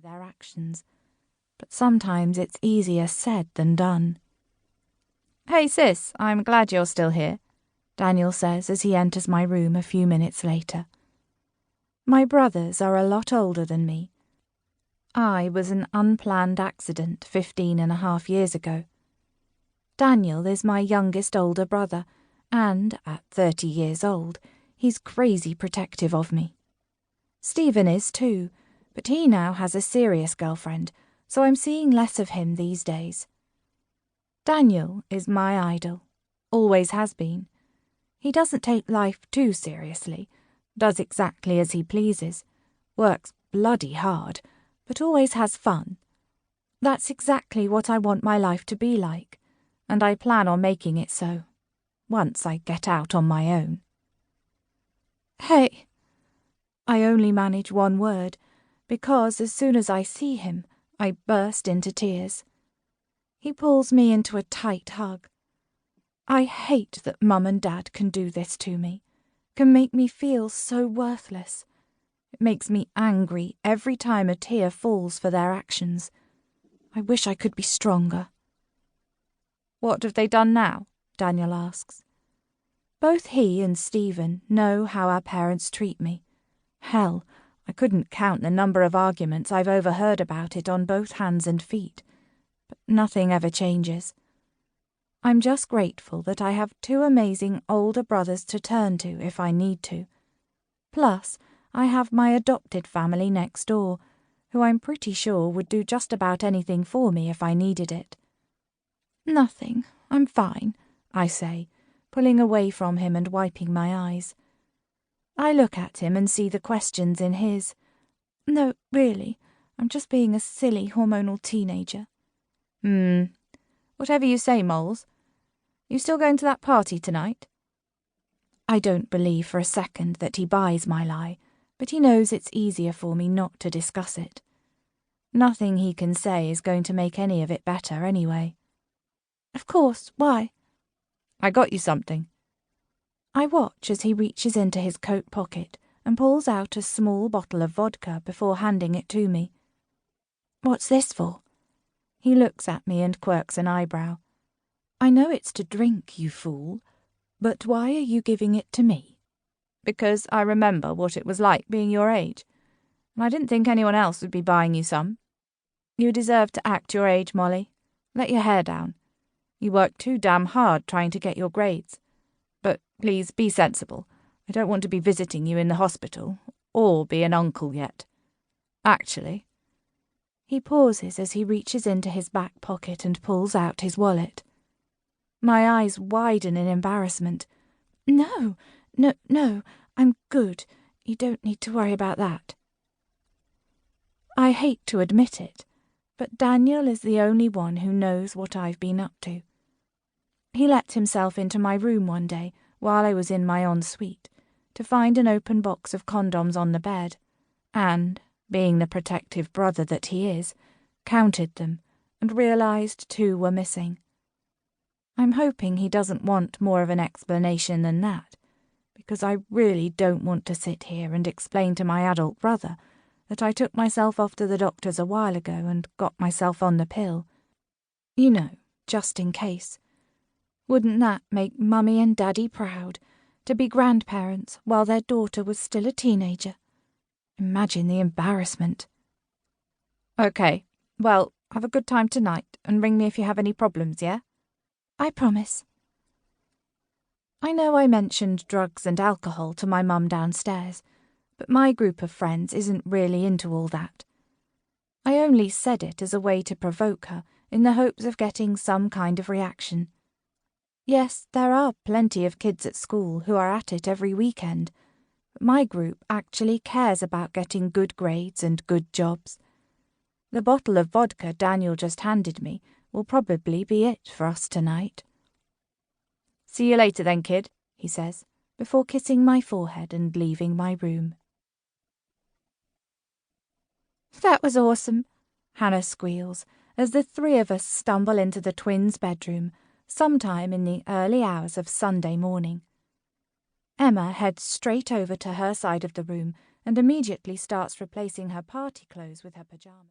their actions, but sometimes it's easier said than done. "Hey sis, I'm glad you're still here," Daniel says as he enters my room a few minutes later. My brothers are a lot older than me. I was an unplanned accident 15.5 years ago. Daniel is my youngest older brother, and, at 30 years old, he's crazy protective of me. Stephen is too, but he now has a serious girlfriend, so I'm seeing less of him these days. Daniel is my idol, always has been. He doesn't take life too seriously, does exactly as he pleases, works bloody hard, but always has fun. That's exactly what I want my life to be like, and I plan on making it so, once I get out on my own. "Hey!" I only manage one word, because as soon as I see him, I burst into tears. He pulls me into a tight hug. I hate that Mum and Dad can do this to me, can make me feel so worthless. It makes me angry every time a tear falls for their actions. I wish I could be stronger. "What have they done now?" Daniel asks. Both he and Stephen know how our parents treat me. Hell, I couldn't count the number of arguments I've overheard about it on both hands and feet. But nothing ever changes. I'm just grateful that I have two amazing older brothers to turn to if I need to. Plus, I have my adopted family next door, who I'm pretty sure would do just about anything for me if I needed it. "Nothing, I'm fine," I say, pulling away from him and wiping my eyes. I look at him and see the questions in his. No, really, I'm just being a silly hormonal teenager. Whatever you say, Moles. You still going to that party tonight?" I don't believe for a second that he buys my lie, but he knows it's easier for me not to discuss it. Nothing he can say is going to make any of it better anyway. "Of course, why?" "I got you something." I watch as he reaches into his coat pocket and pulls out a small bottle of vodka before handing it to me. "What's this for?" He looks at me and quirks an eyebrow. "I know it's to drink, you fool, but why are you giving it to me?" "Because I remember what it was like being your age, and I didn't think anyone else would be buying you some. You deserve to act your age, Molly. Let your hair down. You work too damn hard trying to get your grades. But please be sensible. I don't want to be visiting you in the hospital, or be an uncle yet. Actually..." He pauses as he reaches into his back pocket and pulls out his wallet. My eyes widen in embarrassment. No, I'm good. You don't need to worry about that." I hate to admit it, but Daniel is the only one who knows what I've been up to. He let himself into my room one day while I was in my ensuite to find an open box of condoms on the bed, and, being the protective brother that he is, counted them and realized 2 were missing. I'm hoping he doesn't want more of an explanation than that, because I really don't want to sit here and explain to my adult brother that I took myself off to the doctor's a while ago and got myself on the pill. You know, just in case. Wouldn't that make Mummy and Daddy proud, to be grandparents while their daughter was still a teenager? Imagine the embarrassment. "Okay, well, have a good time tonight and ring me if you have any problems, yeah?" "I promise." I know I mentioned drugs and alcohol to my mum downstairs, but my group of friends isn't really into all that. I only said it as a way to provoke her in the hopes of getting some kind of reaction. Yes, there are plenty of kids at school who are at it every weekend, but my group actually cares about getting good grades and good jobs. The bottle of vodka Daniel just handed me will probably be it for us tonight. "See you later then, kid," he says, before kissing my forehead and leaving my room. "That was awesome," Hannah squeals, as the 3 of us stumble into the twins' bedroom, sometime in the early hours of Sunday morning. Emma heads straight over to her side of the room and immediately starts replacing her party clothes with her pajamas.